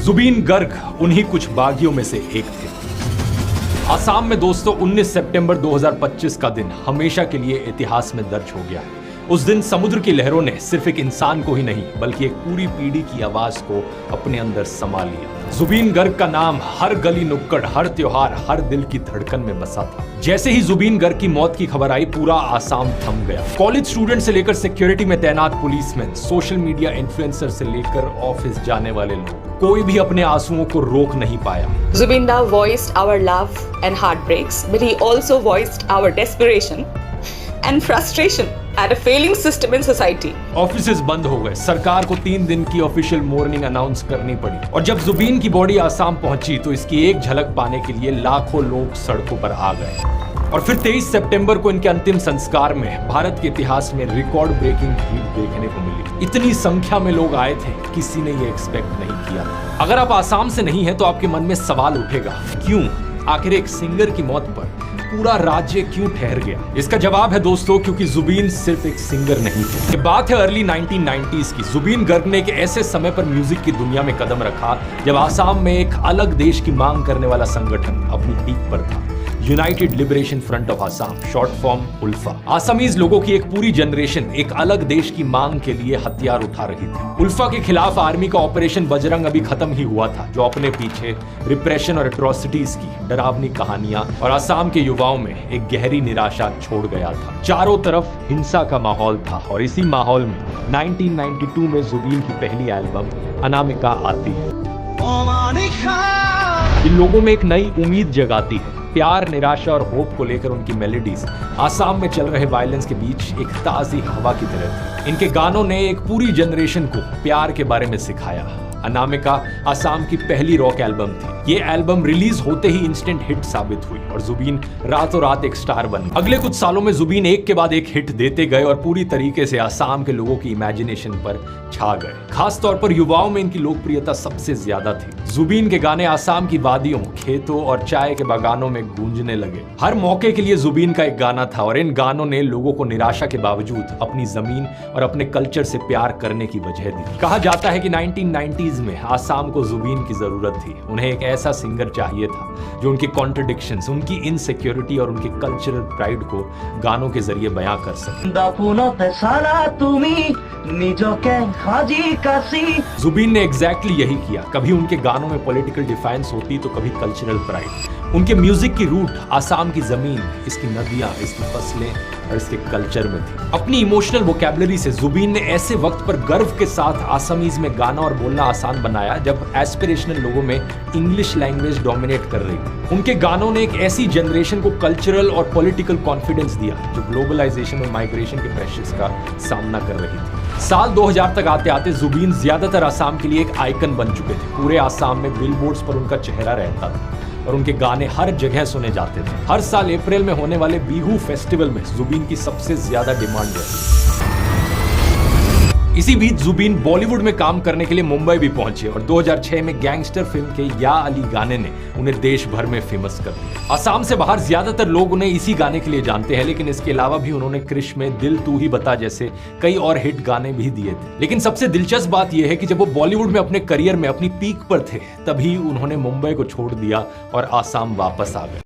जुबीन गर्ग उन्हीं कुछ बागियों में से एक थे। असम में दोस्तों 19 सितंबर 2025 का दिन हमेशा के लिए इतिहास में दर्ज हो गया है। उस दिन समुद्र की लहरों ने सिर्फ एक इंसान को ही नहीं बल्कि एक पूरी पीढ़ी की आवाज को अपने अंदर समा लिया। जुबीन गर्ग का नाम हर गली नुक्कड़, हर त्योहार, हर दिल की धड़कन में बसा था। जैसे ही जुबीन गर्ग की मौत की खबर आई, पूरा आसाम थम गया। कॉलेज स्टूडेंट से लेकर सिक्योरिटी में तैनात पुलिसमैन, सोशल मीडिया इन्फ्लुएंसर से लेकर ऑफिस जाने वाले लोग, कोई भी अपने आंसुओं को रोक नहीं पाया। Zubinda voiced our love and heartbreaks, but he also voiced our desperation and frustration at a failing system in society. Offices बंद हो गए, सरकार को 3 दिन की ऑफिशियल मॉर्निंग अनाउंस करनी पड़ी और जब जुबीन की बॉडी आसाम पहुंची तो इसकी एक झलक पाने के लिए लाखों लोग सड़कों पर आ गए। और फिर 23 सितंबर को इनके अंतिम संस्कार में भारत के इतिहास में रिकॉर्ड ब्रेकिंग भीड़ देखने को मिली। इतनी संख्या में लोग आए थे, किसी ने ये एक्सपेक्ट नहीं किया था। अगर आप आसाम से नहीं हैं तो आपके मन में सवाल उठेगा, क्यों आखिर एक सिंगर की मौत पर पूरा राज्य क्यों ठहर गया? इसका जवाब है दोस्तों, क्योंकि जुबीन सिर्फ एक सिंगर नहीं थे। ये बात है अर्ली 1990s की। जुबीन गर्ग ने एक ऐसे समय पर म्यूजिक की दुनिया में कदम रखा जब आसाम में एक अलग देश की मांग करने वाला संगठन अपनी पीक पर था। United Liberation Front of Assam, short form ULFA. Assamese लोगों की एक पूरी जनरेशन एक अलग देश की मांग के लिए हथियार उठा रही थी। उल्फा के खिलाफ आर्मी का ऑपरेशन बजरंग अभी खत्म ही हुआ था, जो अपने पीछे रिप्रेशन और एट्रोसिटीज की डरावनी कहानियां और आसाम के युवाओं में एक गहरी निराशा छोड़ गया था। चारों तरफ हिंसा का माहौल था और इसी माहौल में 1992 में जुबीन की पहली एल्बम अनामिका आती है। इन लोगों में एक नई उम्मीद जगाती है। प्यार, निराशा और होप को लेकर उनकी मेलोडीज आसाम में चल रहे वायलेंस के बीच एक ताजी हवा की तरह थी। इनके गानों ने एक पूरी जनरेशन को प्यार के बारे में सिखाया। अनामिका आसाम की पहली रॉक एल्बम थी। ये एल्बम रिलीज होते ही इंस्टेंट हिट साबित हुई और जुबीन रातों रात एक स्टार बन गए। अगले कुछ सालों में जुबीन एक के बाद एक हिट देते गए और पूरी तरीके से आसाम के लोगों की इमेजिनेशन पर छा गए। खास तौर पर युवाओं में इनकी लोकप्रियता सबसे ज्यादा थी। जुबीन के गाने आसाम की वादियों, खेतों और चाय के बागानों में गूंजने लगे। हर मौके के लिए जुबीन का एक गाना था और इन गानों ने लोगों को निराशा के बावजूद अपनी जमीन और अपने कल्चर से प्यार करने की वजह दी। कहा जाता है कि 1990s में आसाम को जुबीन की जरूरत थी। उन्हें एक ऐसा सिंगर चाहिए था जो उनकी कॉन्ट्रडिक्शंस, उनकी इनसिक्योरिटी और उनके कल्चरल प्राइड को गानों के जरिए बयां कर सके। जुबीन ने एग्जैक्टली यही किया। कभी उनके गानों में पॉलिटिकल डिफाइंस होती तो कभी कल्चरल प्राइड। उनके म्यूजिक की रूट आसाम की जमीन, इसकी नदियां, इसकी फसलें और इसके कल्चर में थी। अपनी इमोशनल वोकैबुलरी से जुबीन ने ऐसे वक्त पर गर्व के साथ आसामीज में गाना और बोलना आसान बनाया जब एस्पिरेशनल लोगों में इंग्लिश लैंग्वेज डोमिनेट कर रही थी। उनके गानों ने एक ऐसी जनरेशन को कल्चरल और पॉलिटिकल कॉन्फिडेंस दिया जो ग्लोबलाइजेशन और माइग्रेशन के प्रेशर्स का सामना कर रही थी। साल 2000 तक आते आते जुबीन ज्यादातर आसाम के लिए एक आइकन बन चुके थे। पूरे आसाम में बिलबोर्ड्स पर उनका चेहरा रहता था और उनके गाने हर जगह सुने जाते थे। हर साल अप्रैल में होने वाले बिहू फेस्टिवल में जुबीन की सबसे ज्यादा डिमांड रहती। इसी बीच जुबीन बॉलीवुड में काम करने के लिए मुंबई भी पहुंचे और 2006 में गैंगस्टर फिल्म के या अली गाने ने उन्हें देश भर में फेमस कर दिया। असम से बाहर ज्यादातर लोग उन्हें इसी गाने के लिए जानते हैं, लेकिन इसके अलावा भी उन्होंने क्रिश में दिल तू ही बता जैसे कई और हिट गाने भी दिए थे। लेकिन सबसे दिलचस्प बात यह है कि जब वो बॉलीवुड में अपने करियर में अपनी पीक पर थे, तभी उन्होंने मुंबई को छोड़ दिया और आसाम वापस आ गए।